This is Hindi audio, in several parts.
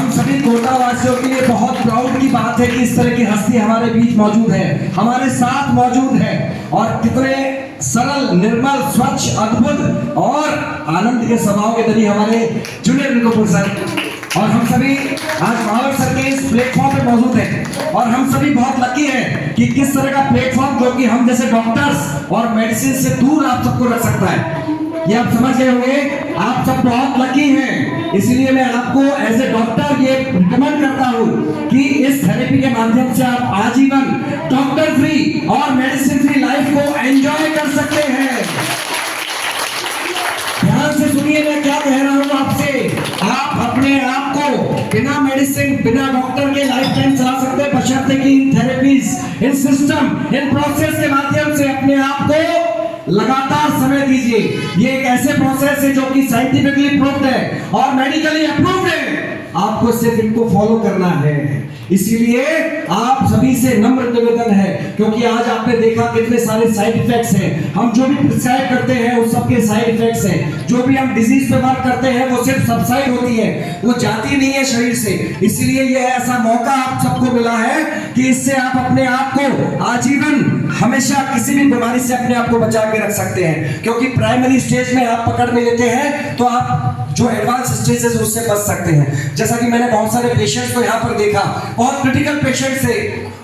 हम सभी कोटा वासियों के लिए बहुत प्राउड की बात है कि इस तरह की हस्ती हमारे बीच मौजूद है, हमारे साथ मौजूद है। और कितने सरल, निर्मल, स्वच्छ, अद्भुत और आनंद के स्वभाव के धनी हमारे जूनियर कपूर सर। और हम सभी आज महावर सर के इस प्लेटफॉर्म पे मौजूद हैं और हम सभी बहुत लकी हैं कि किस तरह का प्लेटफॉर्म जो कि हम जैसे डॉक्टर्स और मेडिसिन से दूर आप सबको रख सकता है। ये आप समझ गए होंगे, आप सब बहुत लकी हैं। इसलिए मैं आपको एज ए डॉक्टर ये रिकमेंड करता हूँ कि इस थेरेपी के माध्यम से आप आजीवन डॉक्टर फ्री और मेडिसिन फ्री लाइफ को एंजॉय कर सकते हैं। ध्यान से सुनिए मैं क्या कह रहा हूँ आपसे। आप अपने आप को बिना मेडिसिन, बिना डॉक्टर के लाइफ टाइम चला सकते हैं, बशर्ते कि इन थेरेपीज, इन सिस्टम, इन प्रोसेस के माध्यम से अपने आप को लगातार समय दीजिए। ये एक ऐसे प्रोसेस है जो कि साइंटिफिकली प्रूव्ड है और मेडिकली अप्रूव्ड है। आपको सिर्फ इनको फॉलो करना है। इसीलिए आप सभी से नम्र निवेदन है, क्योंकि आज आपने देखा कितने सारे साइड इफेक्ट्स हैं। हम जो भी प्रिस्क्राइब करते हैं उस सबके साइड इफेक्ट्स हैं। जो भी हम डिजीज पे वर्क करते हैं वो सिर्फ सबसाइड होती है, वो जाती नहीं है शरीर से। इसलिए ये ऐसा मौका आप सबको मिला है कि इससे आप अपने आप को आजीवन हमेशा किसी भी बीमारी से अपने आप को बचा के रख सकते हैं। क्योंकि प्राइमरी स्टेज में आप पकड़ में लेते हैं तो आप जो एडवांस स्टेजेस उससे बच सकते हैं। जैसा कि मैंने बहुत सारे पेशेंट्स को यहाँ पर देखा, बहुत क्रिटिकल पेशेंट्स थे,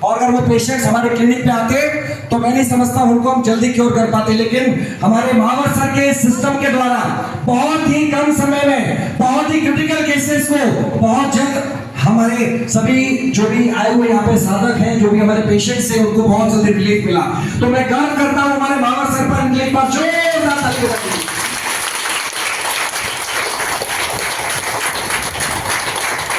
और अगर वो पेशेंट्स हमारे क्लिनिक पे आते तो मैं नहीं समझता उनको हम जल्दी क्योर कर पाते। लेकिन हमारे महावर सर के सिस्टम के द्वारा बहुत ही कम समय में बहुत ही क्रिटिकल केसेस को बहुत जल्द हमारे सभी जो भी आए हुए यहाँ पे साधक हैं, जो भी हमारे पेशेंट्स हैं, उनको बहुत जल्दी रिलीफ मिला। तो मैं गर्व करता हूँ हमारे महावर सर पर। इनके एक बार जोरदार ताली बजाइए।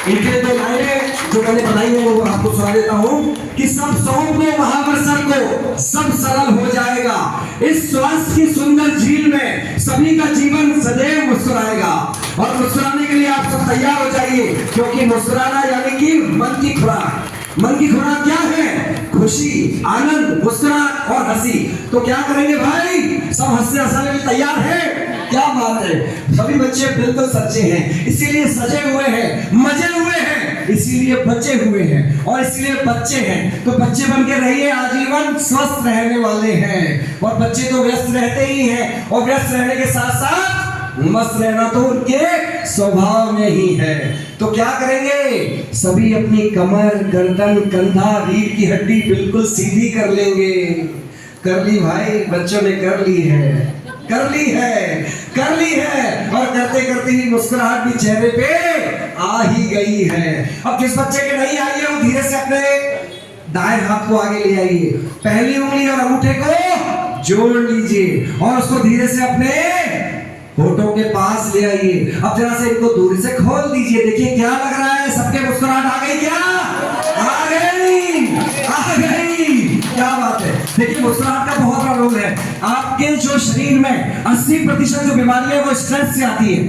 इनके दो लाइनें जो मैंने बताई है वो आपको सुना देता हूँ कि सब सौंप लो महावर सर को, सब सरल हो जाएगा। इस स्वास्थ्य की सुंदर झील में सभी का जीवन सदैव मुस्कुराएगा। और मुस्कुराने के लिए आप सब तैयार हो जाइए, क्योंकि मुस्कुराना यानी कि मन की खुराक। मन की खुराक क्या है? खुशी, आनंद, मुस्कुराहट और हंसी। तो क्या करेंगे भाई? सब हंसने हंसाने में तैयार है? क्या बात है, सभी बच्चे बिल्कुल सच्चे हैं, इसीलिए सजे हुए हैं, मजे हुए हैं, इसीलिए बचे हुए हैं और इसीलिए बच्चे हैं। तो बच्चे बन के रहिए, आजीवन स्वस्थ रहने वाले हैं। और बच्चे तो व्यस्त रहते ही हैं, और व्यस्त रहने के साथ साथ मस्त रहना तो उनके स्वभाव में ही है। तो क्या करेंगे? सभी अपनी कमर, गर्दन, कंधा, रीढ़ की हड्डी बिल्कुल सीधी कर लेंगे। कर ली भाई, बच्चों ने कर ली है, कर ली है, कर ली है। और करते करते ही मुस्कुराहट भी चेहरे पे आ ही गई है। अब जिस बच्चे के नहीं आई है वो धीरे से अपने दाएं हाथ को आगे ले आइए, पहली उंगली और अंगूठे को जोड़ लीजिए और उसको धीरे से अपने होठों के पास ले आइए। अब जरा से इनको दूर से खोल दीजिए। देखिए क्या लग रहा है, सबके मुस्कुराहट आ गई क्या? आ गई, आ गई। क्या बात है। देखिए मुस्कुराहट का बहुत बड़ा रोल है। आपके जो शरीर में 80% जो बीमारी है वो स्ट्रेस से आती है।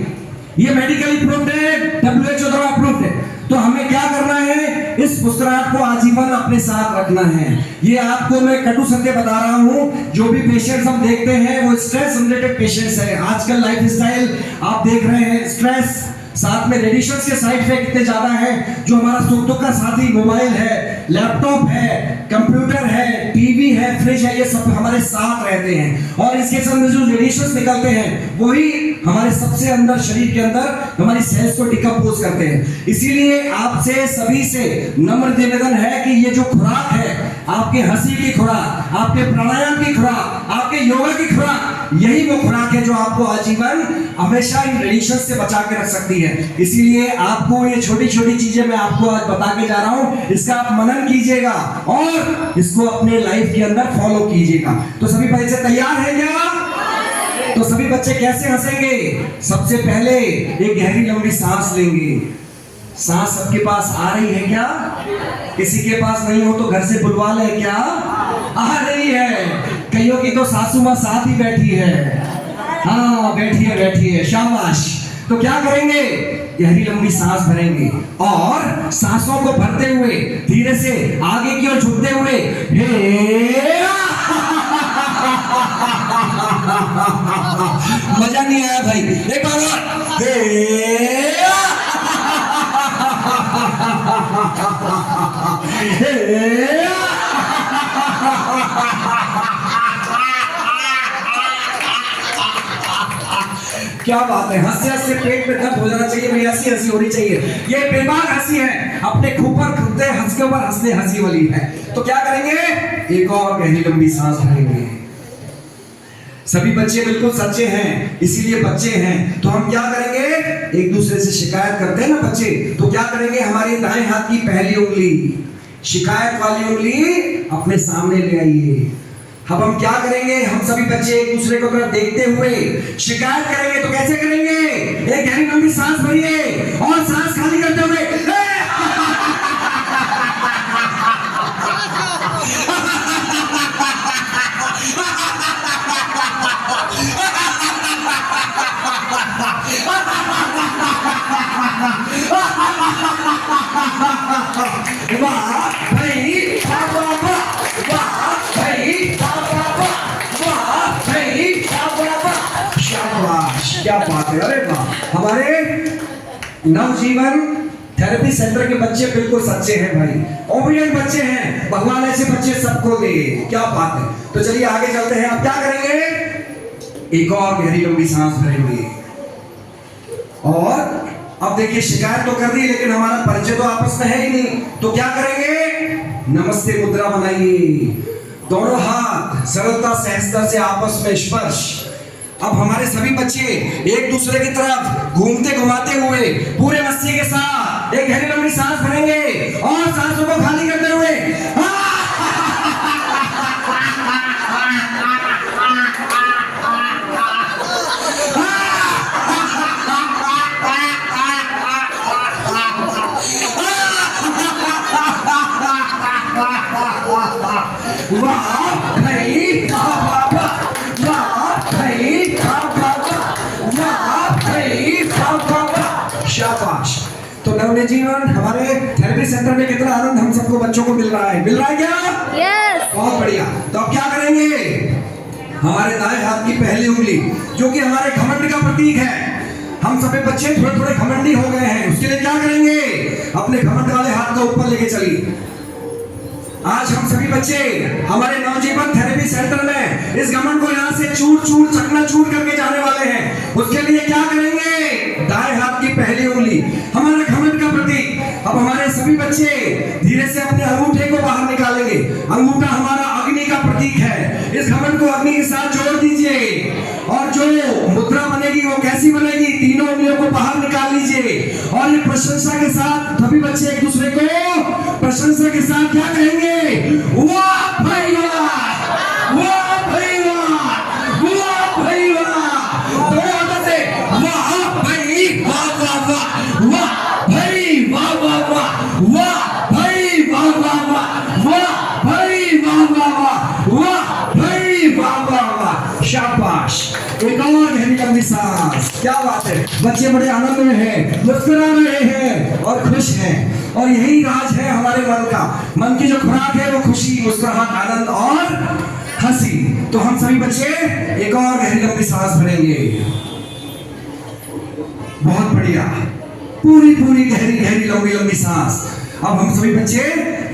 ये मेडिकली प्रूव्ड है, WHO द्वारा अप्रूव्ड है। तो हमें क्या करना है? इस मुस्कुराहट को आजीवन अपने साथ रखना है। ये आपको मैं कटु सत्य बता रहा हूँ। जो भी पेशेंट्स हम देखते हैं वो स्ट्रेस रिलेटेड पेशेंट्स हैं। आजकल लाइफस्टाइल आप देख रहे हैं, स्ट्रेस, साथ में रेडिएशंस के साइड इफेक्ट इतने ज्यादा हैं। जो हमारा सुख दुख का साथी मोबाइल है, लैपटॉप है, कंप्यूटर है, टीवी है, फ्रिज है, ये सब हमारे साथ रहते हैं। और इसके अंदर जो रेडिएशंस निकलते हैं वही हमारे सबसे अंदर शरीर के अंदर हमारी सेल्स को डिकम्पोज करते हैं। इसीलिए आपसे सभी से नम्र निवेदन है कि ये जो खुराक है, आपके हंसी की खुराक, आपके प्राणायाम की खुराक, आपके योगा की खुराक, यही वो खुराक है जो आपको आजीवन हमेशा इन रेडिएशन से बचा के रख सकती है। इसीलिए आपको ये छोटी छोटी चीजें मैं आपको आज बता के जा रहा हूं, इसका आप मनन कीजिएगा और इसको अपने लाइफ के अंदर फॉलो कीजिएगा। तो सभी बच्चे तैयार हैं क्या? तो सभी बच्चे कैसे हंसेंगे? सबसे पहले एक गहरी लंबी सांस लेंगे। सांस सबके पास आ रही है क्या? किसी के पास नहीं हो तो घर से बुलवा ले क्या? आ रही है। कईयों की तो सासू माँ साथ ही बैठी है। हाँ बैठी है, शाबाश। तो क्या करेंगे? गहरी लंबी सांस भरेंगे और सांसों को भरते हुए धीरे से आगे की ओर झुकते हुए मजा नहीं आया भाई, एक बार और क्या बात है, हंसते हंसते पेट में दर्द हो जाना चाहिए, मेरी हंसी हंसी होनी चाहिए। ये बेबाक हंसी है, अपने ऊपर खुदते हंस के ऊपर हंसने हंसी वाली है। तो क्या करेंगे, एक और गहरी लंबी सांस भरेंगे। सभी बच्चे बिल्कुल सच्चे हैं, इसीलिए बच्चे हैं। तो हम क्या करेंगे, एक दूसरे से शिकायत करते हैं ना बच्चे, तो क्या करेंगे, हमारे दाएं हाथ की पहली उंगली, शिकायत वाली उंगली अपने सामने ले आइए। अब हम क्या करेंगे, हम सभी बच्चे एक दूसरे को तरफ देखते हुए शिकायत करेंगे। तो कैसे करेंगे, एक गहरी लंबी सांस भरिए और सांस खाली करते हुए वाह भाई, क्या बात है, अरे वाह। हमारे नवजीवन थेरेपी सेंटर के बच्चे बिल्कुल सच्चे हैं भाई, ओबिडिएंट बच्चे हैं। भगवान ऐसे बच्चे सबको दे, क्या बात है। तो चलिए आगे चलते हैं। अब क्या करेंगे, एक और गहरी लंबी सांस भरेंगे। और अब देखिए, शिकायत तो कर दी, लेकिन हमारा परिचय तो आपस में है ही नहीं। तो क्या करेंगे, नमस्ते मुद्रा बनाइए, दोनों हाथ सरलता सहजता से आपस में स्पर्श। अब हमारे सभी बच्चे एक दूसरे की तरफ घूमते घुमाते हुए पूरे मस्ती के साथ एक गहरी लंबी सांस भरेंगे और सांसों को खाली करते हुए वाह भाई, शाबाश। तो नवजीवन हमारे थेरेपी सेंटर में कितना आनंद हम सबको बच्चों को मिल रहा है क्या? यस। बहुत बढ़िया। तो अब क्या करेंगे, हमारे दाएं हाथ की पहली उंगली जो कि हमारे घमंड का प्रतीक है, हम सभी बच्चे थोड़े थोड़े घमंडी हो गए हैं, उसके लिए क्या करेंगे, अपने घमंड वाले हाथ को ऊपर लेके चलिए। आज हम सभी बच्चे हमारे नवजीवन थेरेपी सेंटर में इस घमंड को यहाँ से चूर चूर चकना चूर करके जाने वाले हैं। उसके लिए क्या करेंगे, दाएं हाथ की पहली उंगली हमारे घमंड का प्रतीक। अब हमारे सभी बच्चे धीरे से अपने अंगूठे को बाहर निकालेंगे। अंगूठा हमारा अग्नि का प्रतीक है, इस घमंड को अग्नि के साथ जोड़ दीजिए। और जो मुद्रा बनेगी वो कैसी बनेगी, तीनों उंगलियों को बाहर निकाल लीजिए और ये प्रशंसा के साथ सभी बच्चे एक दूसरे को प्रशंसा के साथ क्या कहेंगे, वाह भाई वाह, वाह भाई वाह, वाह भाई वाह। तो से वाह भाई वाह वाह वाह, वाह भाई वाह वाह वाह, वाह भाई वाह वाह वाह, वाह भाई वाह वाह वाह, वाह भाई वाह वाह वाह। शाबाश। एक और गहरी लंबी सांस। क्या बात है, बच्चे बड़े आनंद में हैं, मुस्कुरा रहे हैं और खुश हैं। और यही राज है हमारे मन का, मन की जो खुराक है वो खुशी, मुस्कुराहट, आनंद और हंसी। तो हम सभी बच्चे एक और गहरी लंबी सांस भरेंगे। बहुत बढ़िया, पूरी पूरी गहरी गहरी लंबी लंबी सांस। अब हम सभी बच्चे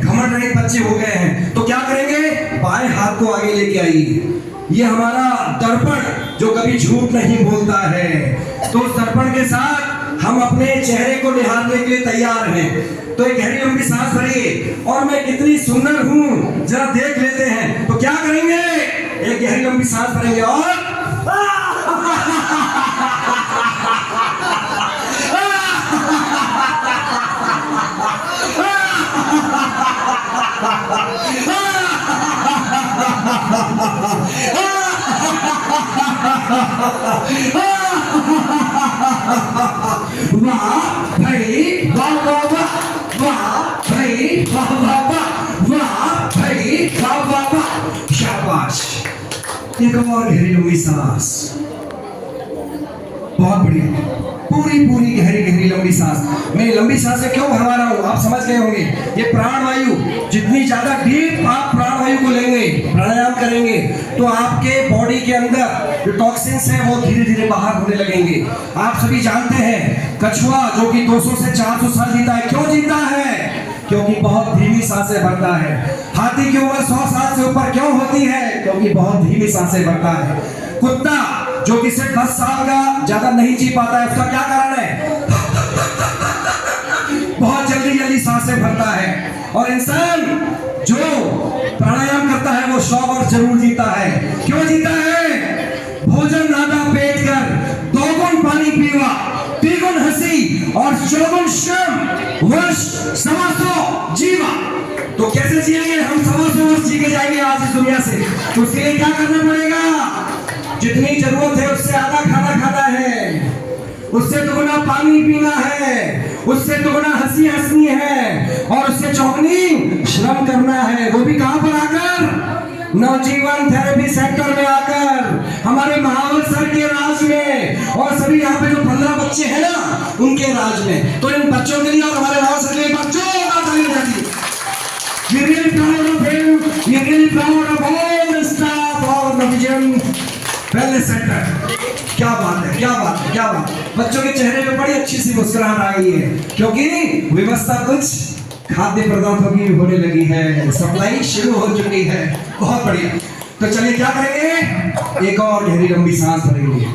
घमंड रहित बच्चे हो गए हैं। तो क्या करेंगे, बाएं हाथ को आगे लेके आइए। ये हमारा दर्पण जो कभी झूठ नहीं बोलता है। तो उस दर्पण के साथ हम अपने चेहरे को निहारने के लिए तैयार हैं। तो एक गहरी लंबी सांस भरिए और मैं कितनी सुंदर हूं जरा देख लेते हैं। तो क्या करेंगे, एक गहरी लंबी सांस भरेंगे और वाह भाई वाह वाह वाह, वाह भाई वाह वाह वाह, वाह भाई वाह वाह वाह। शाबाश। एक और गहरी लंबी सांस। बहुत बढ़िया, पूरी पूरी गहरी गहरी लंबी सांस। मैं लंबी सांस से क्यों भरवा रहा हूँ आप समझ गए होंगे। ये प्राण वायु, जितनी ज्यादा डीप आप प्राण वायु को लेंगे, प्राणायाम करेंगे, तो आपके बॉडी के अंदर जो टॉक्सिन्स हैं वो धीरे धीरे बाहर होने लगेंगे। आप सभी जानते हैं कछुआ जो कि 200 से 400 साल जीता है, क्यों जीता है, क्योंकि बहुत धीमी सांस सांसें भरता है। हाथी की उम्र 100 साल से ऊपर क्यों होती है? क्योंकि बहुत धीमी सांसें भरता है। कुत्ता जो कि सिर्फ 10 साल का ज्यादा नहीं जी पाता है, उसका क्या कारण है? बहुत जल्दी जल्दी सांसें भरता है। और इंसान जो प्राणायाम करता है वो 100 वर्ष जरूर जीता है। क्यों जीता है? भोजन आधा पेट कर, 2 गुण पानी पीवा, 3 गुण हंसी और 4 गुण श्रम, वर्ष 125 जीवा। तो कैसे जिएंगे हम? 125 वर्ष जी के जाएंगे आज इस दुनिया से। तो उसके लिए क्या करना पड़ेगा? जितनी जरूरत है उससे आधा खाना खाना है, उससे दुगुना पानी पीना है, उससे दुगुना हंसी हंसनी है और उससे चौगुनी श्रम करना है। वो भी कहां पर आकर? नवजीवन थेरेपी सेंटर में आकर, हमारे महावर सर के राज में। और सभी यहाँ पे जो 15 बच्चे हैं ना, उनके राज में। तो इन बच्चों के लिए और हमारे महावर सर के लिए बच्चों का ताली बजाती है। We really proud of him. We really proud of all the staff of Navjivan Wellness Center. क्या बात है, क्या बात है, क्या बात है। बच्चों के चेहरे पे बड़ी अच्छी सी मुस्कुराहट आ गई है, क्योंकि व्यवस्था कुछ खाद्य पदार्थों की होने लगी है, सप्लाई शुरू हो चुकी है। बहुत बढ़िया। तो चलिए क्या करेंगे? एक और गहरी लंबी सांस भरेंगे।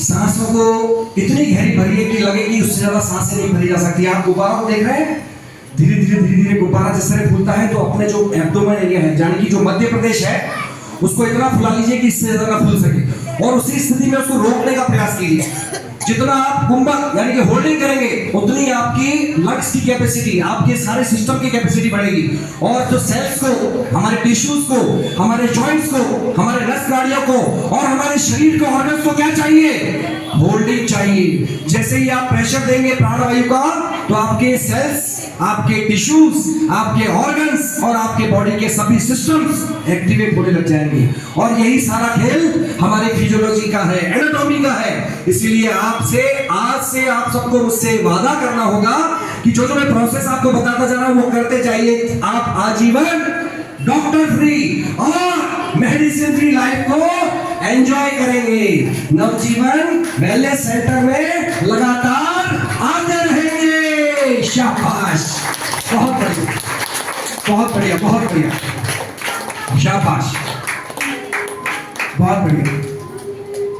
सांसों को इतनी गहरी भरिए कि लगे कि उससे ज्यादा सांसें नहीं भरी जा सकती। आप गुब्बारा को देख रहे हैं, धीरे धीरे गुब्बारा जिस तरह फूलता है, तो अपने जो एब्डोमेन एरिया है, यानी कि जो मध्य प्रदेश है, उसको इतना फुला लीजिए कि इससे ज्यादा फूल सके। और उसी स्थिति में उसको रोकने का प्रयास कीजिए। जितना आप कुंभक यानी कि होल्डिंग करेंगे, उतनी आपकी लंग्स की कैपेसिटी, आपके सारे सिस्टम की कैपेसिटी बढ़ेगी। और जो सेल्स को, हमारे टिश्यूज को, हमारे जॉइंट्स को, हमारे रक्त नाड़ियों को और हमारे शरीर के ऑर्गन्स को क्या चाहिए? होल्डिंग चाहिए। जैसे ही आप प्रेशर देंगे प्राणवायु का, तो आपके सेल्स, आपके टिश्यूज, आपके ऑर्गन्स और आपके बॉडी के सभी सिस्टम्स एक्टिवेट होने लग जाएंगे। और यही सारा खेल हमारे फिजियोलॉजी का है, एनाटॉमी का है। इसीलिए आपसे आज से आप सबको मुझसे वादा करना होगा कि जो जो मैं प्रोसेस आपको बताता जा रहा हूं वो करते जाइए। आप आजीवन डॉक्टर फ्री और मेडिसिन फ्री लाइफ को एंजॉय करेंगे। नवजीवन वेलनेस सेंटर में लगातार आते रहेंगे। शाबाश, बहुत बढ़िया, बहुत बढ़िया, बहुत बढ़िया, शाबाश, बहुत बढ़िया।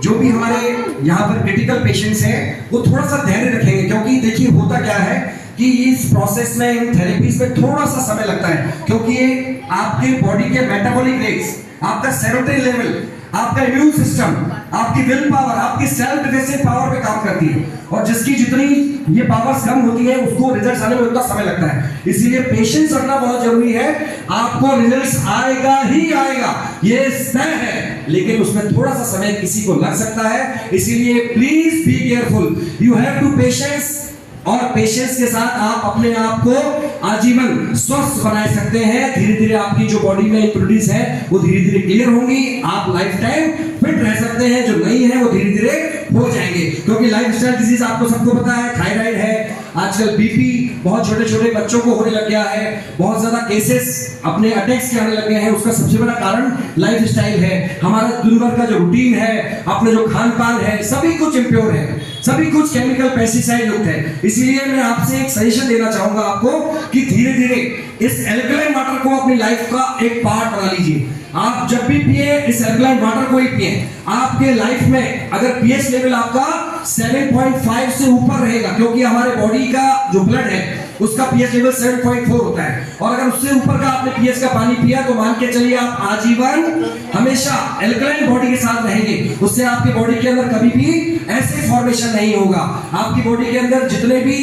जो भी हमारे यहाँ पर क्रिटिकल पेशेंट्स हैं, वो थोड़ा सा धैर्य रखेंगे, क्योंकि देखिए होता क्या है कि इस प्रोसेस में, इन थेरेपीज में थोड़ा सा समय लगता है, क्योंकि ये आपके बॉडी के मेटाबॉलिक रेट्स, आपका सेरोटोनिन लेवल, आपका इम्यून सिस्टम, आपकी विल पावर, आपकी सेल्फ डिफेंसिव पावर पे काम करती है। और जिसकी जितनी ये पावर्स कम होती है, उसको रिजल्ट्स आने में उतना समय लगता है। इसीलिए पेशेंस रखना बहुत जरूरी है। आपको रिजल्ट्स आएगा ही आएगा, ये तय है, लेकिन उसमें थोड़ा सा समय किसी को लग सकता है। इसीलिए please be careful, you have to patience. और पेशेंस के साथ आप अपने आप को आजीवन स्वस्थ बना सकते हैं। धीरे धीरे आपकी जो बॉडी में इंप्योरिटीज है वो धीरे धीरे क्लियर होंगी। आप लाइफ टाइम फिट रह सकते हैं। जो नहीं है वो धीरे धीरे हो जाएंगे, क्योंकि लाइफस्टाइल डिजीज आपको सबको पता है, थायराइड है, आजकल बीपी बहुत छोटे छोटे बच्चों को होने लग गया है, बहुत ज्यादा केसेस अपने अटैक्स के आने लग गए हैं। उसका सबसे बड़ा कारण लाइफस्टाइल है। हमारा दिन भर का जो रूटीन है, अपने जो खान पान है, सभी कुछ इम्प्योर है, सभी कुछ केमिकल पेस्टिसाइड युक्त है। इसीलिए मैं आपसे एक सजेशन देना चाहूंगा आपको कि धीरे धीरे इस एल्कलाइन वाटर को अपनी लाइफ का एक पार्ट बना लीजिए। आप जब भी पिए, इस एल्कलाइन वाटर को ही पिए। आपके लाइफ में अगर पीएच लेवल आपका 7.5 से ऊपर रहेगा, क्योंकि हमारे बॉडी का जो ब्लड है उसका पीएच लेवल 7.4 होता है, और अगर उससे ऊपर का आपने पीएच का पानी पिया तो मान के चलिए आप आजीवन हमेशा एल्कलाइन बॉडी के साथ रहेंगे। उससे आपकी बॉडी के अंदर कभी भी एसिड फॉर्मेशन नहीं होगा। आपकी बॉडी के अंदर जितने भी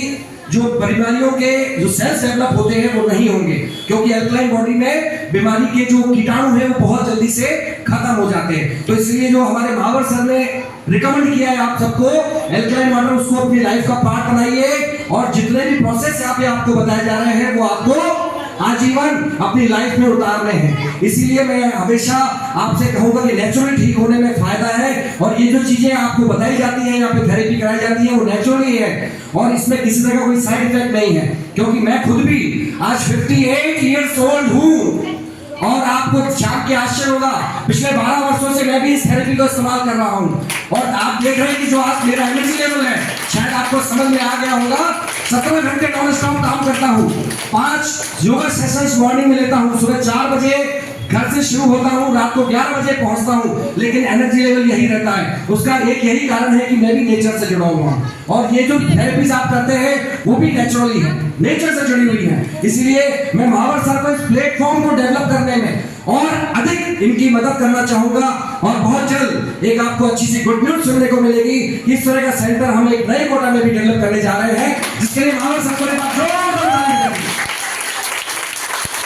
जो बीमारियों के जो सेल्स डेवलप होते हैं वो नहीं होंगे, क्योंकि अल्कलाइन बॉडी में बीमारी के जो कीटाणु हैं वो बहुत जल्दी से खत्म हो जाते हैं। तो इसलिए जो हमारे महावर सर ने रिकमेंड किया है आप सबको एल्कलाइन वाटर, उसको अपनी लाइफ का पार्ट बनाइए। और जितने भी प्रोसेस यहाँ पे आपको बताए जा रहे हैं वो आपको आजीवन अपनी लाइफ में उतारने हैं। इसीलिए मैं हमेशा आपसे कहूंगा कि नेचुरली ठीक होने में फायदा है। और ये जो चीजें आपको बताई जाती हैं, यहाँ पे थेरेपी कराई जाती है, वो नेचुरली है और इसमें किसी तरह का कोई साइड इफेक्ट नहीं है। क्योंकि मैं खुद भी आज 58 ईयर्स ओल्ड हूँ और आपको जान के आश्चर्य होगा, पिछले 12 वर्षों से मैं भी इस थेरेपी को इस्तेमाल कर रहा हूँ। और आप देख रहे हैं कि जो आज मेरा एनर्जी लेवल है, शायद आपको समझ में आ गया होगा 17 घंटे नॉन स्टॉप काम करता हूँ। 5 योगा सेशंस मॉर्निंग में लेता हूँ। सुबह 4 बजे घर से शुरू होता हूँ, रात को 11 बजे पहुंचता हूँ, लेकिन एनर्जी लेवल यही रहता है। उसका एक यही कारण है कि मैं भी नेचर से जुड़ा हुआ हूँ, और ये जो थेरेपीज आप करते हैं वो भी नेचुरली है, नेचर से जुड़ी हुई है। इसीलिए मैं महावर सर को इस प्लेटफॉर्म को डेवलप करने में और अधिक इनकी मदद करना चाहूंगा, और बहुत जल्द एक आपको अच्छी सी गुड न्यूज सुनने को मिलेगी। इस तरह का सेंटर हम एक नए कोटा में भी डेवलप करने जा रहे हैं, जिसके लिए महावर सर को एक बार जोरदार ताली दें।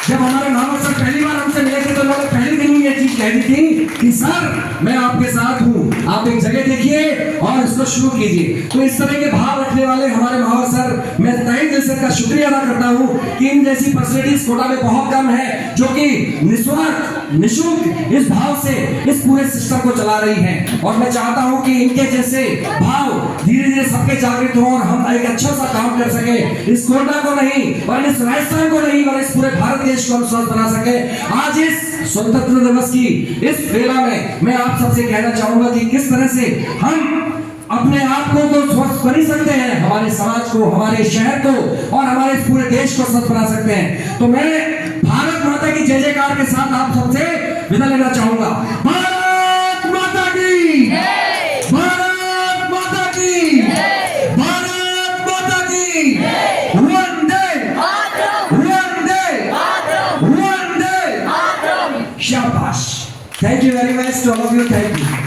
जब हमारे महावर सर पहली बार हमसे मिले थे तो उन्होंने पहले दिन ही ये चीज कह दी थी कि सर मैं आपके साथ हूँ, आप एक जगह देखिए और इसको शुरू कीजिए। तो इस तरह के भाव रखने वाले हमारे महावर सर, मैं तहे दिल से का शुक्रिया अदा करता हूँ कि इन जैसी पर्सनैलिटीज कोटा में बहुत कम है जो कि निस्वार्थ निःशुल्क इस भाव से इस पूरे सिस्टम को चला रही है। और मैं चाहता हूँ कि इनके जैसे भाव धीरे धीरे सबके जागृत हो और हम एक अच्छा सा काम कर सके, इस कोटा को नहीं और इस राजस्थान को नहीं और इस पूरे भारत देश को हम स्वस्थ बना सके। आज इस स्वतंत्रता दिवस की इस बेला में मैं आप सबसे कहना चाहूंगा कि किस तरह से हम अपने आप को तो स्वस्थ कर ही सकते हैं, हमारे समाज को, हमारे शहर को और हमारे इस पूरे देश को स्वस्थ बना सकते हैं। तो मैं भारत माता की जय जयकार के साथ आप सबसे विदा लेना चाहूंगा। भारत माता की, भारत माता की, भारत माता की, वंदे वंदे वंदे। शाबाश। Thank you very much to all of you. Thank you.